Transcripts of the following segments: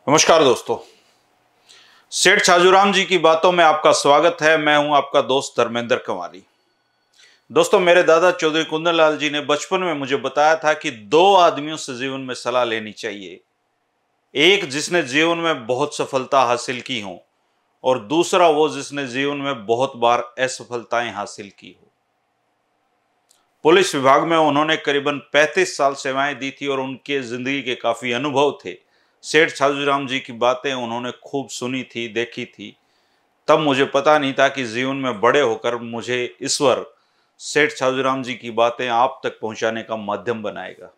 नमस्कार दोस्तों, सेठ छाजूराम जी की बातों में आपका स्वागत है। मैं हूं आपका दोस्त धर्मेंद्र कंवारी। दोस्तों, मेरे दादा चौधरी कुंदन लाल जी ने बचपन में मुझे बताया था कि दो आदमियों से जीवन में सलाह लेनी चाहिए। एक जिसने जीवन में बहुत सफलता हासिल की हो और दूसरा वो जिसने जीवन में बहुत बार असफलताएं हासिल की हो। पुलिस विभाग में उन्होंने करीबन 35 साल सेवाएं दी थी और उनके जिंदगी के काफी अनुभव थे। सेठ छाजूराम जी की बातें उन्होंने खूब सुनी थी, देखी थी। तब मुझे पता नहीं था कि जीवन में बड़े होकर मुझे ईश्वर सेठ छाजूराम जी की बातें आप तक पहुंचाने का माध्यम बनाएगा।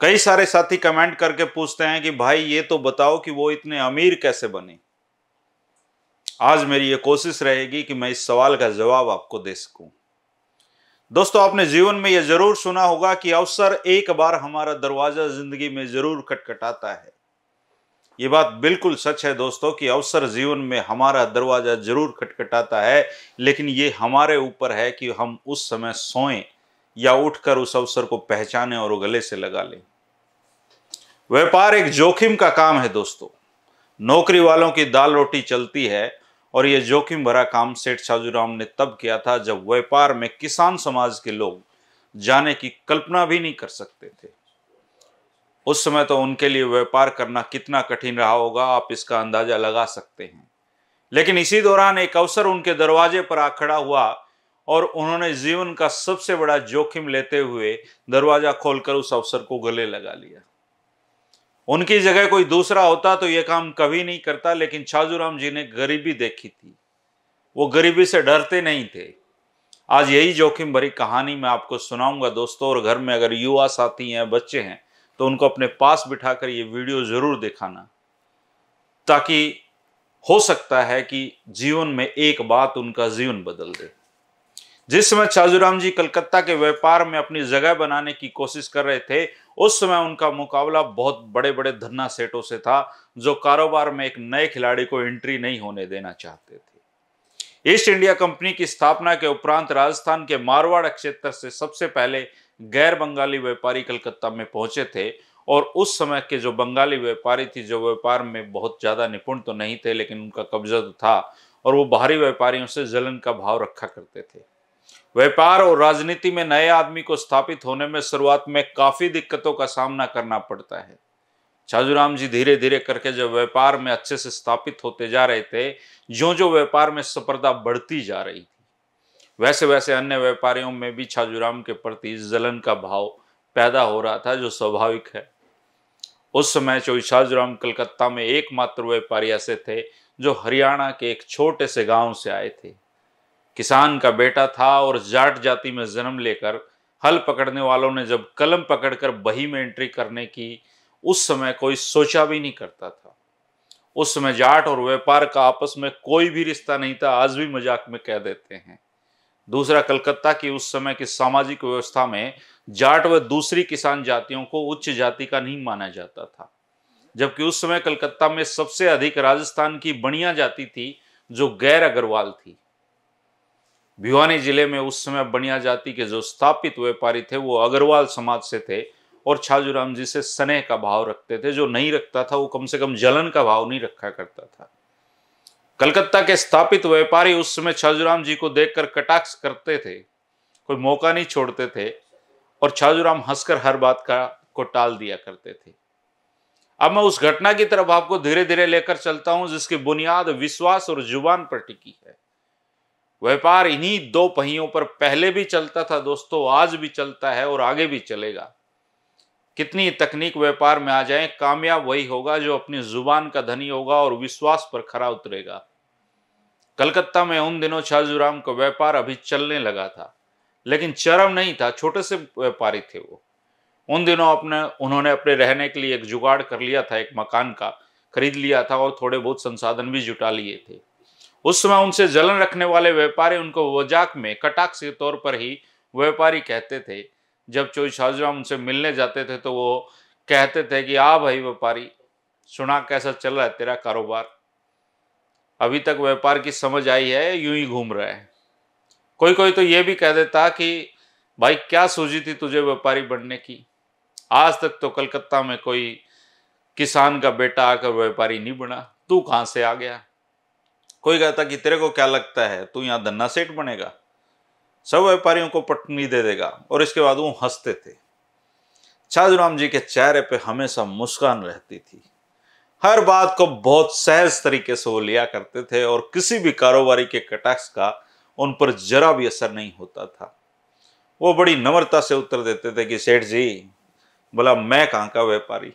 कई सारे साथी कमेंट करके पूछते हैं कि भाई ये तो बताओ कि वो इतने अमीर कैसे बने। आज मेरी ये कोशिश रहेगी कि मैं इस सवाल का जवाब आपको दे सकूं। दोस्तों, आपने जीवन में यह जरूर सुना होगा कि अवसर एक बार हमारा दरवाजा जिंदगी में जरूर खटखटाता है। ये बात बिल्कुल सच है दोस्तों कि अवसर जीवन में हमारा दरवाजा जरूर खटखटाता है, लेकिन ये हमारे ऊपर है कि हम उस समय सोएं या उठकर उस अवसर को पहचानें और गले से लगा लें। व्यापार एक जोखिम का काम है दोस्तों। नौकरी वालों की दाल रोटी चलती है और यह जोखिम भरा काम सेठ छाजूराम ने तब किया था जब व्यापार में किसान समाज के लोग जाने की कल्पना भी नहीं कर सकते थे। उस समय तो उनके लिए व्यापार करना कितना कठिन रहा होगा, आप इसका अंदाजा लगा सकते हैं। लेकिन इसी दौरान एक अवसर उनके दरवाजे पर आ खड़ा हुआ और उन्होंने जीवन का सबसे बड़ा जोखिम लेते हुए दरवाजा खोलकर उस अवसर को गले लगा लिया। उनकी जगह कोई दूसरा होता तो यह काम कभी नहीं करता, लेकिन छाजूराम जी ने गरीबी देखी थी। वो गरीबी से डरते नहीं थे। आज यही जोखिम भरी कहानी मैं आपको सुनाऊंगा दोस्तों। और घर में अगर युवा साथी हैं, बच्चे हैं, तो उनको अपने पास बिठाकर ये वीडियो जरूर दिखाना, ताकि हो सकता है कि जीवन में एक बात उनका जीवन बदल दे। जिस समय छाजूराम जी कलकत्ता के व्यापार में अपनी जगह बनाने की कोशिश कर रहे थे, उस समय उनका मुकाबला बहुत बड़े बड़े धन्ना सेठों से था, जो कारोबार में एक नए खिलाड़ी को एंट्री नहीं होने देना चाहते थे। ईस्ट इंडिया कंपनी की स्थापना के उपरांत राजस्थान के मारवाड़ क्षेत्र से सबसे पहले गैर बंगाली व्यापारी कलकत्ता में पहुंचे थे। और उस समय के जो बंगाली व्यापारी थी, जो व्यापार में बहुत ज्यादा निपुण तो नहीं थे, लेकिन उनका कब्जा तो था और वो बाहरी व्यापारियों से जलन का भाव रखा करते थे। व्यापार और राजनीति में नए आदमी को स्थापित होने में शुरुआत में काफी दिक्कतों का सामना करना पड़ता है। छाजूराम जी धीरे धीरे करके जब व्यापार में अच्छे से स्थापित होते जा रहे थे, जो जो व्यापार में स्पर्धा बढ़ती जा रही थी, वैसे वैसे अन्य व्यापारियों में भी छाजूराम के प्रति जलन का भाव पैदा हो रहा था, जो स्वाभाविक है। उस समय छाजूराम कलकत्ता में एकमात्र व्यापारी ऐसे थे जो हरियाणा के एक छोटे से गांव से आए थे। किसान का बेटा था और जाट जाति में जन्म लेकर हल पकड़ने वालों ने जब कलम पकड़कर बही में एंट्री करने की, उस समय कोई सोचा भी नहीं करता था। उस समय जाट और व्यापार का आपस में कोई भी रिश्ता नहीं था, आज भी मजाक में कह देते हैं। दूसरा, कलकत्ता की उस समय की सामाजिक व्यवस्था में जाट व दूसरी किसान जातियों को उच्च जाति का नहीं माना जाता था, जबकि उस समय कलकत्ता में सबसे अधिक राजस्थान की बनिया जाति थी, जो गैर अग्रवाल थी। भिवानी जिले में उस समय बनिया जाति के जो स्थापित व्यापारी थे वो अग्रवाल समाज से थे और छाजूराम जी से स्नेह का भाव रखते थे। जो नहीं रखता था वो कम से कम जलन का भाव नहीं रखा करता था। कलकत्ता के स्थापित व्यापारी उस समय छाजूराम जी को देखकर कटाक्ष करते थे, कोई मौका नहीं छोड़ते थे और छाजूराम हंसकर हर बात को टाल दिया करते थे। अब मैं उस घटना की तरफ आपको धीरे धीरे लेकर चलता हूं जिसकी बुनियाद विश्वास और जुबान पर टिकी है। व्यापार इन्हीं दो पहियों पर पहले भी चलता था दोस्तों, आज भी चलता है और आगे भी चलेगा। कितनी तकनीक व्यापार में आ जाए, कामयाब वही होगा जो अपनी जुबान का धनी होगा और विश्वास पर खरा उतरेगा। कलकत्ता में उन दिनों छाजूराम का व्यापार अभी चलने लगा था, लेकिन चरम नहीं था, छोटे से व्यापारी थे वो। उन दिनों उन्होंने अपने रहने के लिए एक जुगाड़ कर लिया था, एक मकान का खरीद लिया था और थोड़े बहुत संसाधन भी जुटा लिए थे। उस समय उनसे जलन रखने वाले व्यापारी उनको मजाक में कटाक्ष के तौर पर ही व्यापारी कहते थे। जब छाजूराम उनसे मिलने जाते थे तो वो कहते थे कि आ भाई व्यापारी, सुना कैसा चल रहा है तेरा कारोबार, अभी तक व्यापार की समझ आई है, यूं ही घूम रहा है। कोई कोई तो ये भी कह देता कि भाई क्या सूझी थी तुझे व्यापारी बनने की, आज तक तो कलकत्ता में कोई किसान का बेटा आकर व्यापारी नहीं बना, तू कहां से आ गया। कोई कहता कि तेरे को क्या लगता है तू यहां धन्ना सेठ बनेगा, सब व्यापारियों को पटनी दे देगा। और इसके बाद वो हंसते थे। छाजूराम जी के चेहरे पे हमेशा मुस्कान रहती थी। हर बात को बहुत सहज तरीके से वो लिया करते थे और किसी भी कारोबारी के कटाक्ष का उन पर जरा भी असर नहीं होता था। वो बड़ी नम्रता से उत्तर देते थे कि सेठ जी, बोला मैं कहाँ का व्यापारी,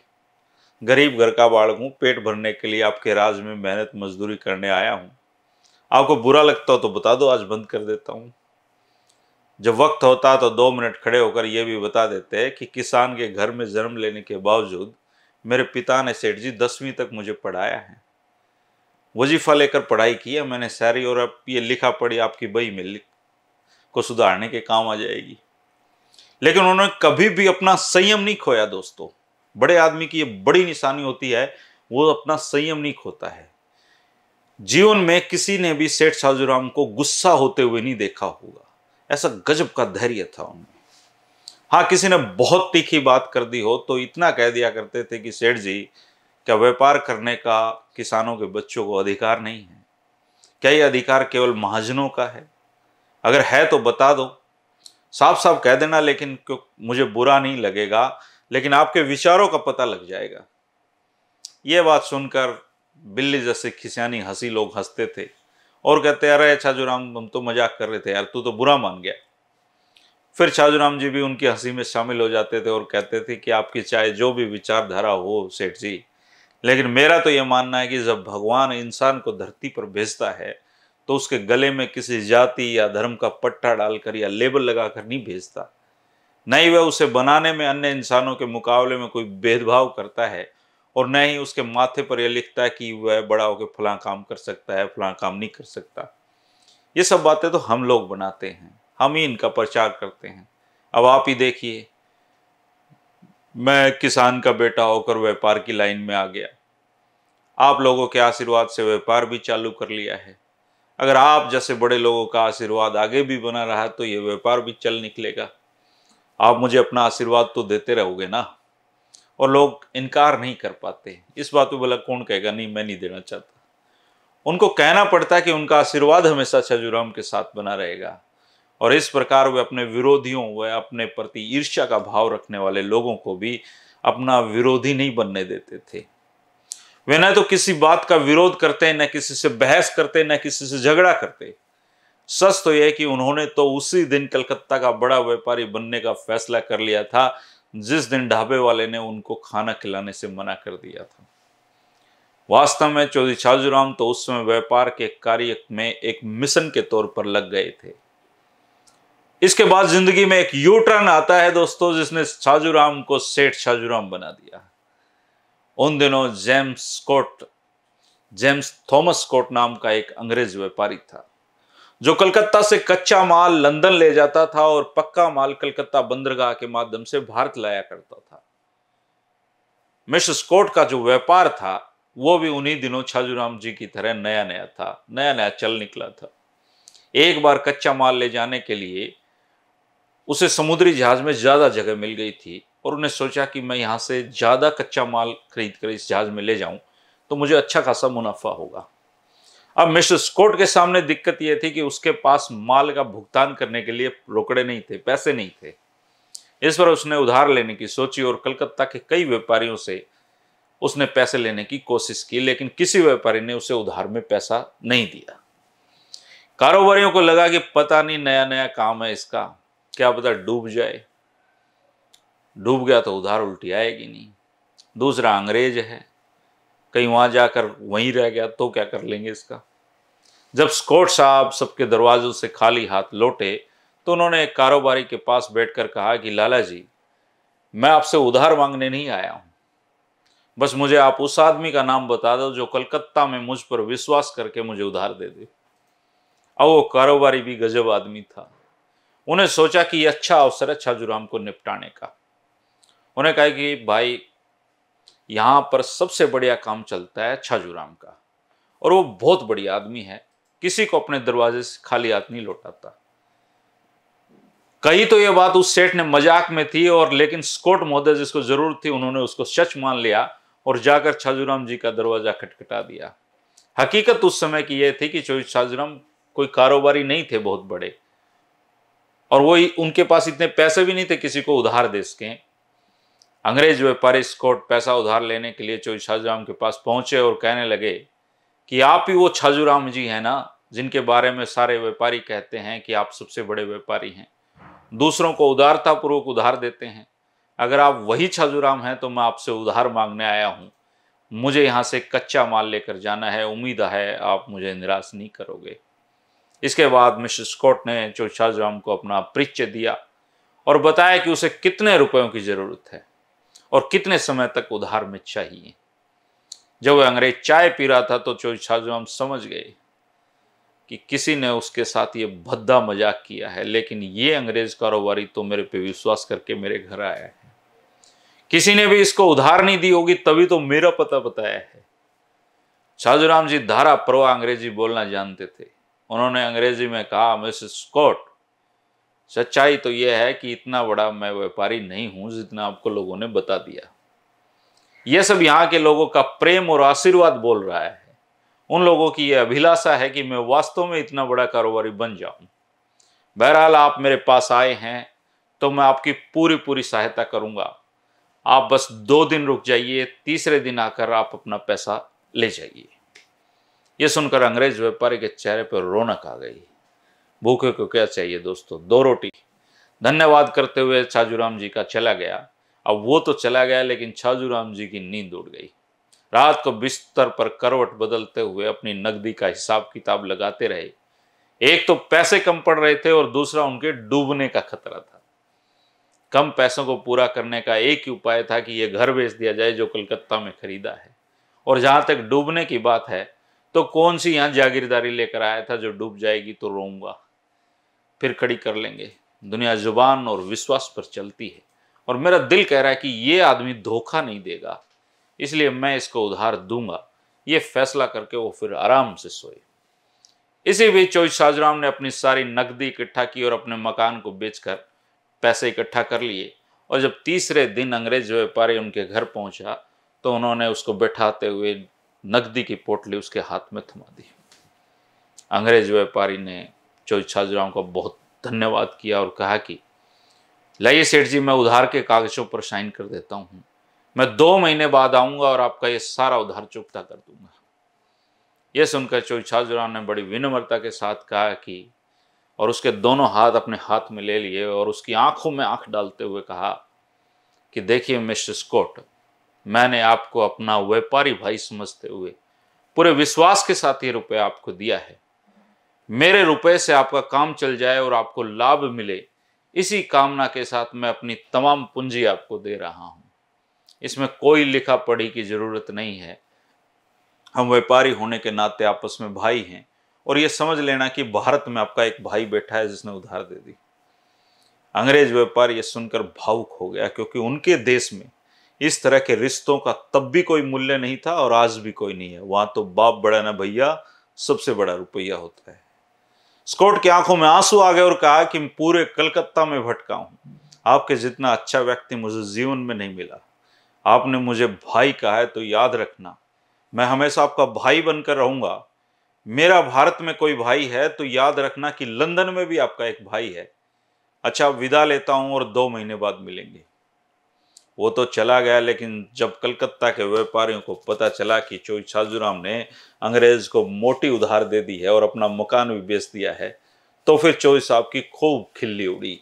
गरीब घर का बालक हूं, पेट भरने के लिए आपके राज में मेहनत मजदूरी करने आया हूं। आपको बुरा लगता हो तो बता दो, आज बंद कर देता हूं। जब वक्त होता तो 2 मिनट खड़े होकर यह भी बता देते कि किसान के घर में जन्म लेने के बावजूद मेरे पिता ने सेठ जी 10वीं तक मुझे पढ़ाया है, वजीफा लेकर पढ़ाई की है मैंने सारी, और अब ये लिखा पढ़ी आपकी बही में लिख को सुधारने के काम आ जाएगी। लेकिन उन्होंने कभी भी अपना संयम नहीं खोया दोस्तों। बड़े आदमी की ये बड़ी निशानी होती है, वो अपना संयम नहीं खोता है। जीवन में किसी ने भी सेठ छाजूराम को गुस्सा होते हुए नहीं देखा होगा, ऐसा गजब का धैर्य था उनमें। हाँ, किसी ने बहुत तीखी बात कर दी हो तो इतना कह दिया करते थे कि सेठ जी, क्या व्यापार करने का किसानों के बच्चों को अधिकार नहीं है? क्या यह अधिकार केवल महाजनों का है? अगर है तो बता दो, साफ साफ कह देना, लेकिन मुझे बुरा नहीं लगेगा, लेकिन आपके विचारों का पता लग जाएगा। यह बात सुनकर बिल्ली जैसे खिसियानी हंसी लोग हंसते थे और कहते, अरे छाजूराम हम तो मजाक कर रहे थे यार, तू तो बुरा मान गया। फिर छाजूराम जी भी उनकी हंसी में शामिल हो जाते थे और कहते थे कि आपकी चाहे जो भी विचारधारा हो सेठ जी, लेकिन मेरा तो यह मानना है कि जब भगवान इंसान को धरती पर भेजता है तो उसके गले में किसी जाति या धर्म का पट्टा डालकर या लेबल लगाकर नहीं भेजता। न ही वह उसे बनाने में अन्य इंसानों के मुकाबले में कोई भेदभाव करता है, और न ही उसके माथे पर यह लिखता है कि वह बड़ा होकर फलां काम कर सकता है, फलां काम नहीं कर सकता। ये सब बातें तो हम लोग बनाते हैं, हम ही इनका प्रचार करते हैं। अब आप ही देखिए, मैं किसान का बेटा होकर व्यापार की लाइन में आ गया, आप लोगों के आशीर्वाद से व्यापार भी चालू कर लिया है। अगर आप जैसे बड़े लोगों का आशीर्वाद आगे भी बना रहा तो ये व्यापार भी चल निकलेगा। आप मुझे अपना आशीर्वाद तो देते रहोगे ना। और लोग इनकार नहीं कर पाते। इस बात पे भला कौन कहेगा नहीं मैं नहीं देना चाहता। उनको कहना पड़ता है कि उनका आशीर्वाद हमेशा छाजूराम के साथ बना रहेगा। और इस प्रकार वे अपने विरोधियों व अपने प्रति ईर्ष्या का भाव रखने वाले लोगों को भी अपना विरोधी नहीं बनने देते थे। वे न तो किसी बात का विरोध करते, न किसी से बहस करते, न किसी से झगड़ा करते। सच तो यह कि उन्होंने तो उसी दिन कलकत्ता का बड़ा व्यापारी बनने का फैसला कर लिया था जिस दिन ढाबे वाले ने उनको खाना खिलाने से मना कर दिया था। वास्तव में चौधरी छाजूराम तो उस समय व्यापार के कार्य में एक मिशन के तौर पर लग गए थे। इसके बाद जिंदगी में एक यू टर्न आता है दोस्तों, जिसने छाजूराम को सेठ छाजूराम बना दिया। उन दिनों जेम्स थॉमस स्कॉट नाम का एक अंग्रेज व्यापारी था जो कलकत्ता से कच्चा माल लंदन ले जाता था और पक्का माल कलकत्ता बंदरगाह के माध्यम से भारत लाया करता था। मिस्टर स्कॉट का जो व्यापार था वो भी उन्हीं दिनों छाजूराम जी की तरह नया नया था, नया नया चल निकला था। एक बार कच्चा माल ले जाने के लिए उसे समुद्री जहाज में ज्यादा जगह मिल गई थी और उन्हें सोचा कि मैं यहां से ज्यादा कच्चा माल खरीद कर इस जहाज में ले जाऊं तो मुझे अच्छा खासा मुनाफा होगा। अब मिस्टर स्कॉट के सामने दिक्कत यह थी कि उसके पास माल का भुगतान करने के लिए रोकड़े नहीं थे, पैसे नहीं थे। इस पर उसने उधार लेने की सोची और कलकत्ता के कई व्यापारियों से उसने पैसे लेने की कोशिश की, लेकिन किसी व्यापारी ने उसे उधार में पैसा नहीं दिया। कारोबारियों को लगा कि पता नहीं नया नया काम है इसका, क्या पता डूब जाए। डूब गया तो उधार उल्टी आएगी नहीं। दूसरा अंग्रेज है, कहीं वहां जाकर वहीं रह गया तो क्या कर लेंगे इसका। जब स्कॉट साहब सबके दरवाजों से खाली हाथ लौटे तो उन्होंने एक कारोबारी के पास बैठकर कहा कि लाला जी, मैं आपसे उधार मांगने नहीं आया हूं, बस मुझे आप उस आदमी का नाम बता दो जो कलकत्ता में मुझ पर विश्वास करके मुझे उधार दे दे। अब वो कारोबारी भी गजब आदमी था। उन्हें सोचा कि यह अच्छा अवसर है छाजूराम को निपटाने का। उन्हें कहा कि भाई, यहां पर सबसे बढ़िया काम चलता है छाजूराम का और वो बहुत बढ़िया आदमी है, किसी को अपने दरवाजे से खाली हाथ नहीं लौटाता। कही तो यह बात उस सेठ ने मजाक में थी, और लेकिन स्कॉट महोदय जिसको जरूरत थी उन्होंने उसको सच मान लिया और जाकर छाजूराम जी का दरवाजा खटखटा दिया। हकीकत उस समय की यह थी कि चौधरी छाजूराम कोई कारोबारी नहीं थे बहुत बड़े, और वो उनके पास इतने पैसे भी नहीं थे किसी को उधार दे सकें। अंग्रेज व्यापारी स्कॉट पैसा उधार लेने के लिए चौधरी छाजूराम के पास पहुंचे और कहने लगे कि आप ही वो छाजूराम जी हैं ना, जिनके बारे में सारे व्यापारी कहते हैं कि आप सबसे बड़े व्यापारी हैं, दूसरों को उदारतापूर्वक उधार देते हैं। अगर आप वही छाजूराम हैं तो मैं आपसे उधार मांगने आया हूँ। मुझे यहाँ से कच्चा माल लेकर जाना है, उम्मीद है आप मुझे निराश नहीं करोगे। इसके बाद मिस्टर स्कॉट ने चौधरी छाजूराम को अपना परिचय दिया और बताया कि उसे कितने रुपयों की जरूरत है और कितने समय तक उधार में चाहिए। जब वह अंग्रेज चाय पी रहा था तो चौधरी छाजूराम समझ गए कि किसी ने उसके साथ ये भद्दा मजाक किया है, लेकिन ये अंग्रेज कारोबारी तो मेरे पे विश्वास करके मेरे घर आया है। किसी ने भी इसको उधार नहीं दी होगी, तभी तो मेरा पता बताया है। छाजूराम जी धारा प्रवाह अंग्रेजी बोलना जानते थे। उन्होंने अंग्रेजी में कहा, मिसेस स्कॉट, सच्चाई तो यह है कि इतना बड़ा मैं व्यापारी नहीं हूं जितना आपको लोगों ने बता दिया। यह सब यहाँ के लोगों का प्रेम और आशीर्वाद बोल रहा है। उन लोगों की यह अभिलाषा है कि मैं वास्तव में इतना बड़ा कारोबारी बन जाऊं। बहरहाल आप मेरे पास आए हैं तो मैं आपकी पूरी पूरी सहायता करूंगा। आप बस 2 दिन रुक जाइए, तीसरे दिन आकर आप अपना पैसा ले जाइए। यह सुनकर अंग्रेज व्यापारी के चेहरे पर रौनक आ गई। भूखे को क्या चाहिए दोस्तों, 2 रोटी। धन्यवाद करते हुए छाजूराम जी का चला गया। अब वो तो चला गया, लेकिन छाजूराम जी की नींद उड़ गई। रात को बिस्तर पर करवट बदलते हुए अपनी नकदी का हिसाब किताब लगाते रहे। एक तो पैसे कम पड़ रहे थे और दूसरा उनके डूबने का खतरा था। कम पैसों को पूरा करने का एक ही उपाय था कि यह घर बेच दिया जाए जो कलकत्ता में खरीदा है। और जहां तक डूबने की बात है तो कौन सी यहां जागीरदारी लेकर आया था जो डूब जाएगी तो रोऊंगा, फिर खड़ी कर लेंगे। दुनिया जुबान और विश्वास पर चलती है और मेरा दिल कह रहा है कि ये आदमी धोखा नहीं देगा, इसलिए मैं इसको उधार दूंगा। ये फैसला करके वो फिर आराम से सोए। इसी बीच चौधरी छाजूराम ने अपनी सारी नकदी इकट्ठा की और अपने मकान को बेचकर पैसे इकट्ठा कर लिए। और जब तीसरे दिन अंग्रेज व्यापारी उनके घर पहुंचा तो उन्होंने उसको बैठाते हुए नकदी की पोटली उसके हाथ में थमा दी। अंग्रेज व्यापारी ने चौधरी छाजूराम को बहुत धन्यवाद किया और कहा कि लाइए सेठ जी, मैं उधार के कागजों पर साइन कर देता हूँ। मैं 2 महीने बाद आऊंगा और आपका ये सारा उधार चुकता कर दूंगा। यह सुनकर चौधरी छाजूराम ने बड़ी विनम्रता के साथ कहा कि, और उसके दोनों हाथ अपने हाथ में ले लिए और उसकी आंखों में आंख डालते हुए कहा कि देखिए मिस्टर स्कॉट, मैंने आपको अपना व्यापारी भाई समझते हुए पूरे विश्वास के साथ ये रुपये आपको दिया है। मेरे रुपए से आपका काम चल जाए और आपको लाभ मिले, इसी कामना के साथ मैं अपनी तमाम पूंजी आपको दे रहा हूं। इसमें कोई लिखा पढ़ी की जरूरत नहीं है। हम व्यापारी होने के नाते आपस में भाई हैं और ये समझ लेना कि भारत में आपका एक भाई बैठा है जिसने उधार दे दी। अंग्रेज व्यापारी ये सुनकर भावुक हो गया, क्योंकि उनके देश में इस तरह के रिश्तों का तब भी कोई मूल्य नहीं था और आज भी कोई नहीं है। वहां तो बाप बड़ा ना भैया, सबसे बड़ा रुपया होता है। स्कॉट की आंखों में आंसू आ गए और कहा कि मैं पूरे कलकत्ता में भटका हूं, आपके जितना अच्छा व्यक्ति मुझे जीवन में नहीं मिला। आपने मुझे भाई कहा है तो याद रखना, मैं हमेशा आपका भाई बनकर रहूंगा। मेरा भारत में कोई भाई है तो याद रखना कि लंदन में भी आपका एक भाई है। अच्छा, विदा लेता हूं और 2 महीने बाद मिलेंगे। वो तो चला गया, लेकिन जब कलकत्ता के व्यापारियों को पता चला कि चौधरी छाजूराम ने अंग्रेज को मोटी उधार दे दी है और अपना मकान भी बेच दिया है, तो फिर चौधरी साहब की खूब खिल्ली उड़ी।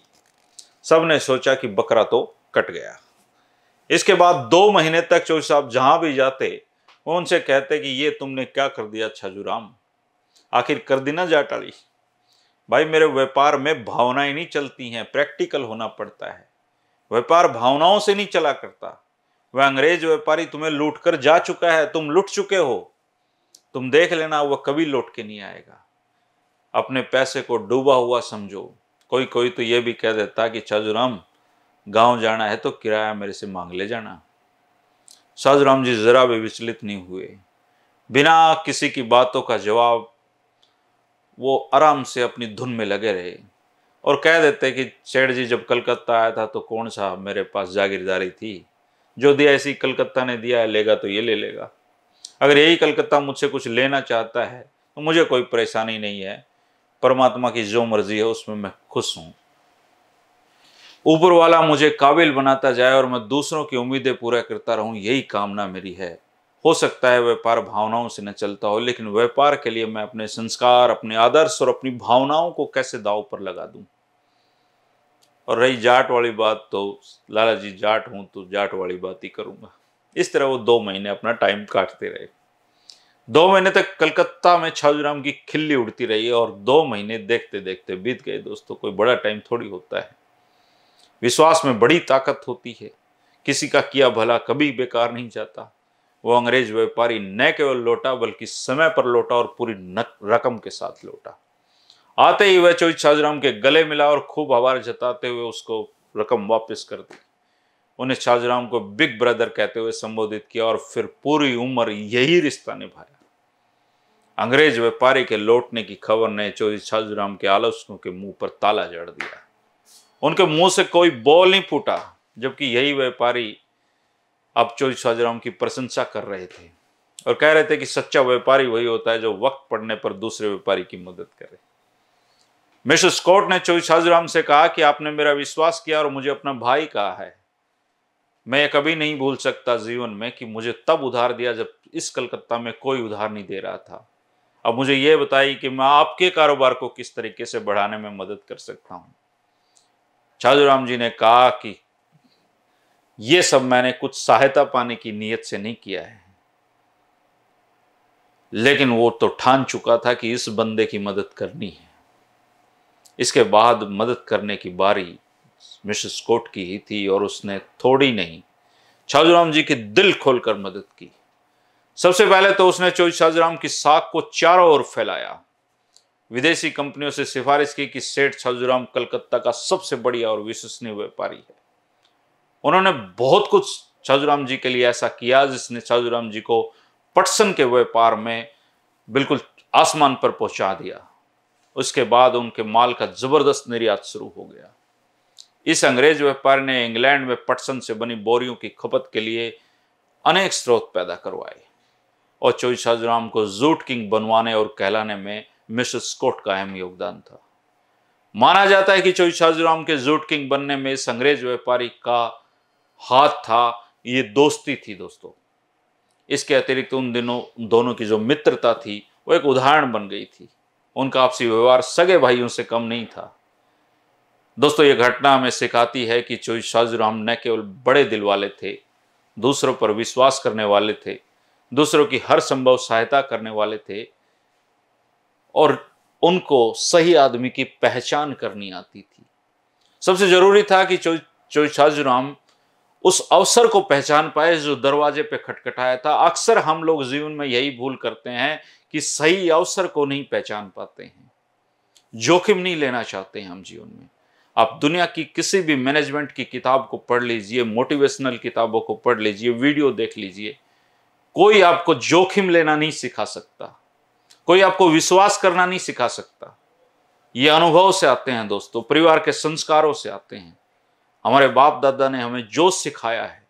सबने सोचा कि बकरा तो कट गया। इसके बाद 2 महीने तक चौधरी साहब जहां भी जाते वो उनसे कहते कि ये तुमने क्या कर दिया छाजूराम, आखिर कर दी ना जाटाली। भाई, मेरे व्यापार में भावनाएं नहीं चलती हैं, प्रैक्टिकल होना पड़ता है। व्यापार भावनाओं से नहीं चला करता। वह अंग्रेज व्यापारी तुम्हें लूट कर जा चुका है, तुम लुट चुके हो। तुम देख लेना, वह कभी लौट के नहीं आएगा। अपने पैसे को डूबा हुआ समझो। कोई कोई तो यह भी कह देता कि छाजूराम, गांव जाना है तो किराया मेरे से मांग ले जाना। छाजूराम जी जरा भी विचलित नहीं हुए। बिना किसी की बातों का जवाब वो आराम से अपनी धुन में लगे रहे और कह देते कि सेठ जी, जब कलकत्ता आया था तो कौन सा मेरे पास जागीरदारी थी। जो दिया इसी कलकत्ता ने दिया है, लेगा तो ये ले लेगा। अगर यही कलकत्ता मुझसे कुछ लेना चाहता है तो मुझे कोई परेशानी नहीं है। परमात्मा की जो मर्जी है उसमें मैं खुश हूं। ऊपर वाला मुझे काबिल बनाता जाए और मैं दूसरों की उम्मीदें पूरा करता रहूं, यही कामना मेरी है। हो सकता है व्यापार भावनाओं से न चलता हो, लेकिन व्यापार के लिए मैं अपने संस्कार, अपने आदर्श और अपनी भावनाओं को कैसे दांव पर लगा दूं। और रही जाट वाली बात, तो लाला जी जाट हूं तो जाट वाली बात ही करूंगा। इस तरह वो 2 महीने अपना टाइम काटते रहे। 2 महीने तक कलकत्ता में छाजूराम की खिल्ली उड़ती रही और 2 महीने देखते देखते बीत गए। दोस्तों, कोई बड़ा टाइम थोड़ी होता है। विश्वास में बड़ी ताकत होती है। किसी का किया भला कभी बेकार नहीं जाता। वो अंग्रेज व्यापारी न केवल लौटा बल्कि समय पर लौटा और पूरी रकम के साथ लौटा। आते ही वह चौधरी छाजूराम के गले मिला और खूब आभार जताते हुए उसको रकम वापस कर दी। उन्हें छाजूराम को बिग ब्रदर कहते हुए संबोधित किया और फिर पूरी उम्र यही रिश्ता निभाया। अंग्रेज व्यापारी के लौटने की खबर ने चौधरी छाजूराम के आलोचकों के मुंह पर ताला जड़ दिया। उनके मुंह से कोई बोल नहीं फूटा, जबकि यही व्यापारी अब चौधरी छाजूराम की प्रशंसा कर रहे थे और कह रहे थे कि सच्चा व्यापारी वही होता है जो वक्त पड़ने पर दूसरे व्यापारी की मदद करे। मिस्टर स्कॉट ने चौधरी छाजूराम से कहा कि आपने मेरा विश्वास किया और मुझे अपना भाई कहा है। मैं ये कभी नहीं भूल सकता जीवन में कि मुझे तब उधार दिया जब इस कलकत्ता में कोई उधार नहीं दे रहा था। अब मुझे यह बताइए कि मैं आपके कारोबार को किस तरीके से बढ़ाने में मदद कर सकता हूं। छाजूराम जी ने कहा कि यह सब मैंने कुछ सहायता पाने की नीयत से नहीं किया है, लेकिन वो तो ठान चुका था कि इस बंदे की मदद करनी है। इसके बाद मदद करने की बारी मिस्टर स्कॉट की ही थी और उसने थोड़ी नहीं, छाजूराम जी की दिल खोलकर मदद की। सबसे पहले तो उसने चौधरी छाजूराम की साख को चारों ओर फैलाया। विदेशी कंपनियों से सिफारिश की कि सेठ छाजूराम कलकत्ता का सबसे बढ़िया और विश्वसनीय व्यापारी है। उन्होंने बहुत कुछ छाजूराम जी के लिए ऐसा किया जिसने छाजूराम जी को पटसन के व्यापार में बिल्कुल आसमान पर पहुंचा दिया। उसके बाद उनके माल का जबरदस्त निर्यात शुरू हो गया। इस अंग्रेज व्यापारी ने इंग्लैंड में पटसन से बनी बोरियों की खपत के लिए अनेक स्रोत पैदा करवाए और चौधरी छाजूराम को जूट किंग बनवाने और कहलाने में मिस्टर स्कॉट का अहम योगदान था। माना जाता है कि चौधरी छाजूराम के जूट किंग बनने में इस अंग्रेज व्यापारी का हाथ था। ये दोस्ती थी दोस्तों। इसके अतिरिक्त उन दिनों दोनों की जो मित्रता थी वो एक उदाहरण बन गई थी। उनका आपसी व्यवहार सगे भाइयों से कम नहीं था। दोस्तों, ये घटना हमें सिखाती है कि चौधरी छाजूराम न केवल बड़े दिल वाले थे, दूसरों पर विश्वास करने वाले थे, दूसरों की हर संभव सहायता करने वाले थे और उनको सही आदमी की पहचान करनी आती थी। सबसे जरूरी था कि चौधरी छाजूराम उस अवसर को पहचान पाए जो दरवाजे पे खटखटाया था। अक्सर हम लोग जीवन में यही भूल करते हैं कि सही अवसर को नहीं पहचान पाते हैं, जोखिम नहीं लेना चाहते हैं हम जीवन में। आप दुनिया की किसी भी मैनेजमेंट की किताब को पढ़ लीजिए, मोटिवेशनल किताबों को पढ़ लीजिए, वीडियो देख लीजिए, कोई आपको जोखिम लेना नहीं सिखा सकता, कोई आपको विश्वास करना नहीं सिखा सकता। ये अनुभव से आते हैं दोस्तों, परिवार के संस्कारों से आते हैं। हमारे बाप दादा ने हमें जो सिखाया है,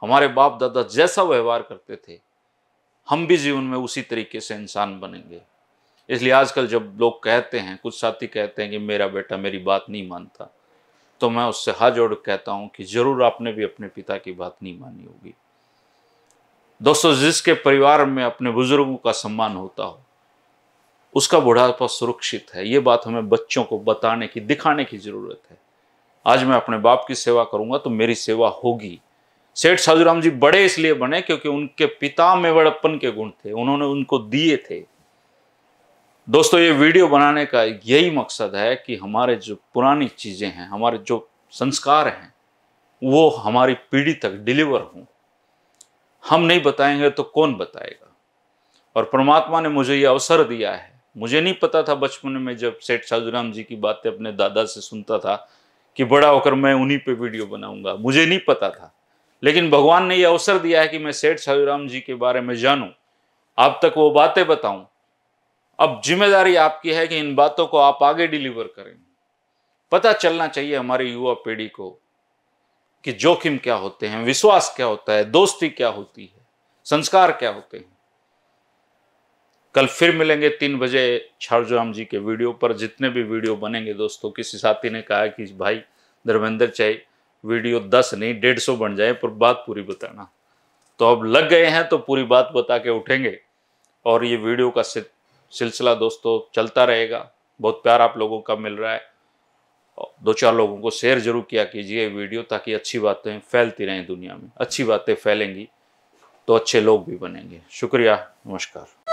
हमारे बाप दादा जैसा व्यवहार करते थे, हम भी जीवन में उसी तरीके से इंसान बनेंगे। इसलिए आजकल जब लोग कहते हैं, कुछ साथी कहते हैं कि मेरा बेटा मेरी बात नहीं मानता, तो मैं उससे हाथ जोड़ कहता हूं कि जरूर आपने भी अपने पिता की बात नहीं मानी होगी। दोस्तों, जिसके परिवार में अपने बुजुर्गों का सम्मान होता हो उसका बुढ़ापा सुरक्षित है। ये बात हमें बच्चों को बताने की, दिखाने की जरूरत है। आज मैं अपने बाप की सेवा करूंगा तो मेरी सेवा होगी। सेठ छाजूराम जी बड़े इसलिए बने क्योंकि उनके पिता में बड़प्पन के गुण थे, उन्होंने उनको दिए थे। दोस्तों, ये वीडियो बनाने का यही मकसद है कि हमारे जो पुरानी चीजें हैं, हमारे जो संस्कार हैं, वो हमारी पीढ़ी तक डिलीवर हों। हम नहीं बताएंगे तो कौन बताएगा। और परमात्मा ने मुझे ये अवसर दिया है। मुझे नहीं पता था बचपन में, जब सेठ छाजूराम जी की बातें अपने दादा से सुनता था, कि बड़ा होकर मैं उन्हीं पे वीडियो बनाऊंगा। मुझे नहीं पता था, लेकिन भगवान ने यह अवसर दिया है कि मैं सेठ छाजूराम जी के बारे में जानूं, आप तक वो बातें बताऊं। अब जिम्मेदारी आपकी है कि इन बातों को आप आगे डिलीवर करें। पता चलना चाहिए हमारी युवा पीढ़ी को कि जोखिम क्या होते हैं, विश्वास क्या होता है, दोस्ती क्या होती है, संस्कार क्या होते हैं। कल फिर मिलेंगे 3 बजे छाजूराम जी के वीडियो पर। जितने भी वीडियो बनेंगे दोस्तों, किसी साथी ने कहा कि भाई धर्मेंद्र चाहे वीडियो 10 नहीं 150 बन जाए पर बात पूरी बताना, तो अब लग गए हैं तो पूरी बात बता के उठेंगे। और ये वीडियो का सिलसिला दोस्तों चलता रहेगा। बहुत प्यार आप लोगों का मिल रहा है। 2-4 लोगों को शेयर जरूर किया कीजिए वीडियो, ताकि अच्छी बातें फैलती रहें दुनिया में। अच्छी बातें फैलेंगी तो अच्छे लोग भी बनेंगे। शुक्रिया, नमस्कार।